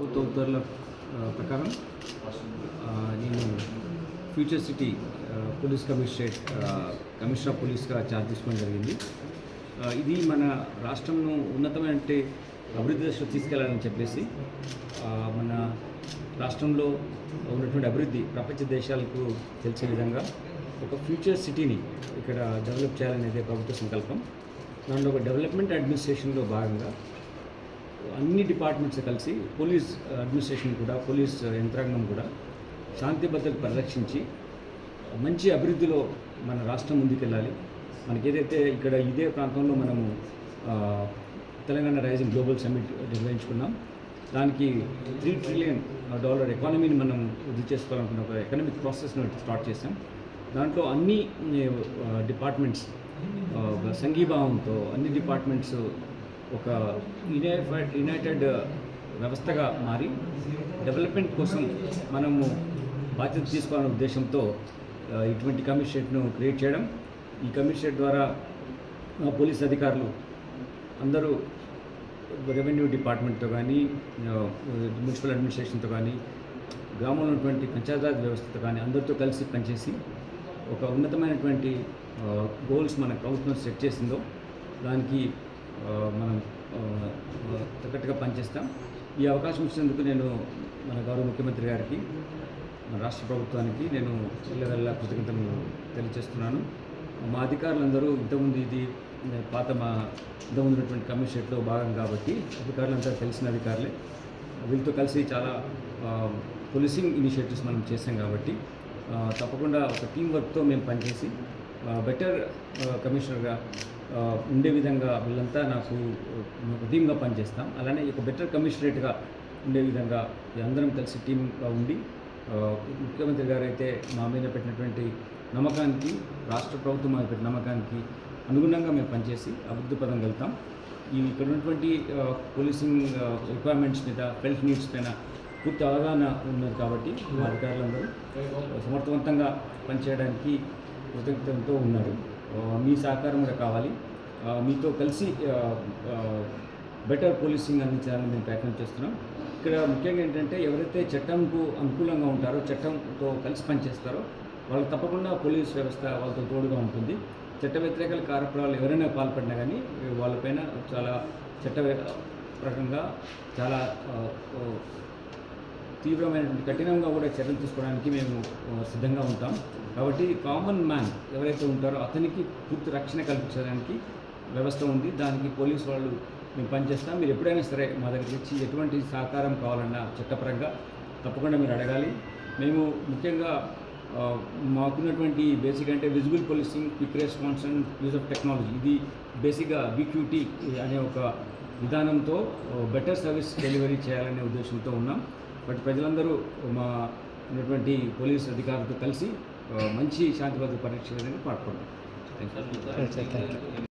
ప్రభుత్వ ఉత్తర్వుల ప్రకారం నేను future city police commissioner of పోలీస్గా ఛార్జ్ తీసుకోవడం జరిగింది. ఇది మన రాష్ట్రంను ఉన్నతమైన అభివృద్ధి దశలో తీసుకెళ్లాలని చెప్పేసి మన రాష్ట్రంలో ఉన్నటువంటి అభివృద్ధి ప్రపంచ దేశాలకు తెలిసే విధంగా ఒక ఫ్యూచర్ సిటీని ఇక్కడ డెవలప్ చేయాలనేదే ప్రభుత్వ సంకల్పం. దాంట్లో ఒక డెవలప్మెంట్ అడ్మినిస్ట్రేషన్లో భాగంగా అన్ని డిపార్ట్మెంట్స్ కలిసి పోలీస్ అడ్మినిస్ట్రేషన్ కూడా, పోలీస్ యంత్రాంగం కూడా శాంతి భద్రత పరిరక్షించి మంచి అభివృద్ధిలో మన రాష్ట్రం ముందుకెళ్ళాలి. మనకి ఏదైతే ఇక్కడ ఇదే ప్రాంతంలో మనము తెలంగాణ రైజింగ్ గ్లోబల్ సమ్మిట్ నిర్వహించుకున్నాం. దానికి $3 ట్రిలియన్ ఎకానమీని మనం వృద్ధి చేసుకోవాలనుకున్న ఒక ఎకనామిక్ ప్రాసెస్ను స్టార్ట్ చేసాం. దాంట్లో అన్ని డిపార్ట్మెంట్స్ సంఘీభావంతో అన్ని డిపార్ట్మెంట్స్ ఒక యునైటెడ్ వ్యవస్థగా మారి డెవలప్మెంట్ కోసం మనము బాధ్యత తీసుకోవాలనే ఉద్దేశంతో ఇటువంటి కమిషనరేట్ను క్రియేట్ చేయడం. ఈ కమిషనరేట్ ద్వారా పోలీస్ అధికారులు అందరూ రెవెన్యూ డిపార్ట్మెంట్తో కానీ, మున్సిపల్ అడ్మినిస్ట్రేషన్తో కానీ, గ్రామంలో ఉన్నటువంటి పంచాయతీరాజ్ వ్యవస్థతో కానీ అందరితో కలిసి పనిచేసి ఒక ఉన్నతమైనటువంటి గోల్స్ మన ప్రభుత్వం సెట్ చేసిందో దానికి మనం తగ్గట్టుగా పనిచేస్తాం. ఈ అవకాశం ఇచ్చినందుకు నేను మన గౌరవ ముఖ్యమంత్రి గారికి, మన రాష్ట్ర ప్రభుత్వానికి నేను ఇళ్ళ కృతజ్ఞతలు తెలియజేస్తున్నాను. మా అధికారులందరూ ఇంతకుముందు ఇంతకుముందు ఉన్నటువంటి కమిషనరేట్లో భాగం కాబట్టి అధికారులంతా తెలిసిన అధికారులే. వీళ్ళతో కలిసి చాలా పోలీసింగ్ ఇనిషియేటివ్స్ మనం చేసాం కాబట్టి తప్పకుండా ఒక టీం వర్క్తో మేము పనిచేసి బెటర్ కమిషనర్గా ఉండే విధంగా వీళ్ళంతా నాకు టీమ్గా పనిచేస్తాం. అలానే ఒక బెటర్ కమిషనరేట్గా ఉండే విధంగా అందరం కలిసి టీమ్గా ఉండి ముఖ్యమంత్రి గారు అయితే మా మీద పెట్టినటువంటి నమ్మకానికి, రాష్ట్ర ప్రభుత్వం మీద పెట్టిన నమ్మకానికి అనుగుణంగా మేము పనిచేసి అభివృద్ధి పదం వెళ్తాం. ఇక్కడ ఉన్నటువంటి పోలీసింగ్ రిక్వైర్మెంట్స్ మీద, హెల్త్ నీడ్స్ పైన పూర్తి అవగాహన ఉన్నది కాబట్టి మా అధికారులందరూ సమర్థవంతంగా పనిచేయడానికి కృతజ్ఞతలతో ఉన్నారు. మీ సహకారం కూడా కావాలి. మీతో కలిసి బెటర్ పోలీసింగ్ అందించాలని మేము ప్రయత్నం చేస్తున్నాం. ఇక్కడ ముఖ్యంగా ఏంటంటే ఎవరైతే చట్టంకు అనుకూలంగా ఉంటారో, చట్టంతో కలిసి పనిచేస్తారో వాళ్ళు తప్పకుండా పోలీస్ వ్యవస్థ వాళ్ళతో తోడుగా ఉంటుంది. చట్ట వ్యతిరేక కార్యక్రమాలు ఎవరైనా పాల్పడినా కానీ వాళ్ళపైన చాలా చట్టప్రకంగా చాలా తీవ్రమైనటువంటి కఠినంగా కూడా చర్యలు తీసుకోవడానికి మేము సిద్ధంగా ఉంటాం. కాబట్టి కామన్ మ్యాన్ ఎవరైతే ఉంటారో అతనికి పూర్తి రక్షణ కల్పించడానికి వ్యవస్థ ఉంది. దానికి పోలీసు వాళ్ళు మేము పనిచేస్తాం. మీరు ఎప్పుడైనా సరే మా దగ్గరికి వచ్చి ఎటువంటి సహకారం కావాలన్నా చట్టపరంగా తప్పకుండా మీరు అడగాలి. మేము ముఖ్యంగా మాకున్నటువంటి బేసిక్ అంటే visible policing, quick response and use of technology, ఇది బేసిక్గా VQT అనే ఒక విధానంతో బెటర్ సర్వీస్ డెలివరీ చేయాలనే ఉద్దేశంతో ఉన్నాం. బట్ ప్రజలందరూ మా ఉన్నటువంటి పోలీస్ అధికారులతో కలిసి మంచి శాంతి భద్రత పరీక్ష పాల్గొన్నాం. Thank you.